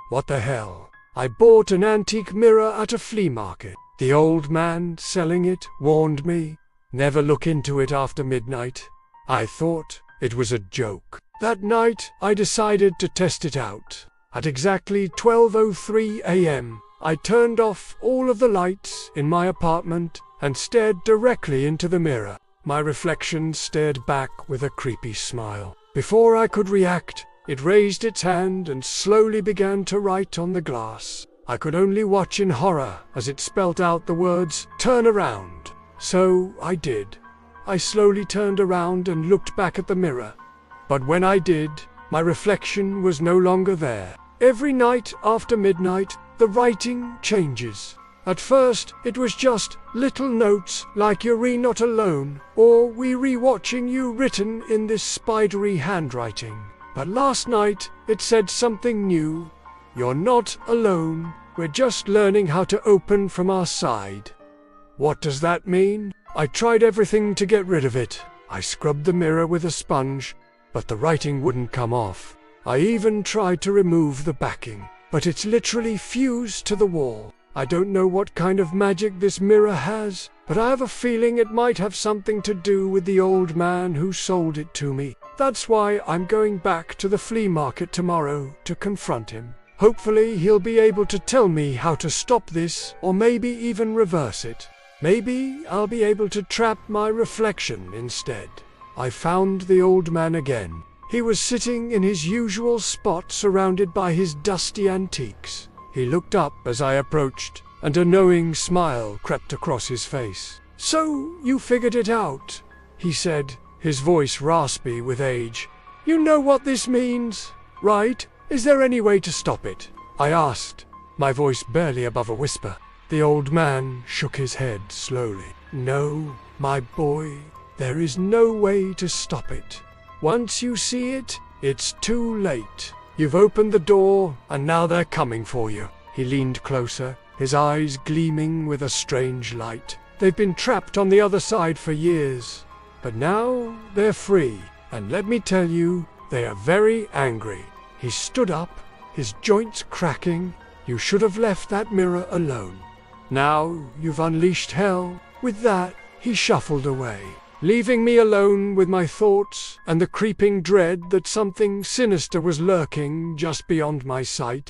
What the hell? I bought an antique mirror at a flea market. The old man selling it warned me, never look into it after midnight. I thought it was a joke. That night, I decided to test it out. At exactly 12:03 a.m., I turned off all of the lights in my apartment and stared directly into the mirror. My reflection stared back with a creepy smile. Before I could react, it raised its hand and slowly began to write on the glass. I could only watch in horror as it spelt out the words, "Turn around." So I did. I slowly turned around and looked back at the mirror. But when I did, my reflection was no longer there. Every night after midnight, the writing changes. At first, it was just little notes like "You're not alone" or "We re-watching you" written in this spidery handwriting. But last night, it said something new. "You're not alone. We're just learning how to open from our side." What does that mean? I tried everything to get rid of it. I scrubbed the mirror with a sponge, but the writing wouldn't come off. I even tried to remove the backing, but it's literally fused to the wall. I don't know what kind of magic this mirror has, but I have a feeling it might have something to do with the old man who sold it to me. That's why I'm going back to the flea market tomorrow to confront him. Hopefully he'll be able to tell me how to stop this, or maybe even reverse it. Maybe I'll be able to trap my reflection instead. I found the old man again. He was sitting in his usual spot surrounded by his dusty antiques. He looked up as I approached, and a knowing smile crept across his face. "So you figured it out," he said, his voice raspy with age. "You know what this means, right? Is there any way to stop it?" I asked, my voice barely above a whisper. The old man shook his head slowly. "No, my boy, there is no way to stop it. Once you see it, it's too late. You've opened the door, and now they're coming for you." He leaned closer, his eyes gleaming with a strange light. "They've been trapped on the other side for years, but now they're free, and let me tell you, they are very angry." He stood up, his joints cracking. "You should have left that mirror alone. Now you've unleashed hell." With that, he shuffled away, leaving me alone with my thoughts and the creeping dread that something sinister was lurking just beyond my sight.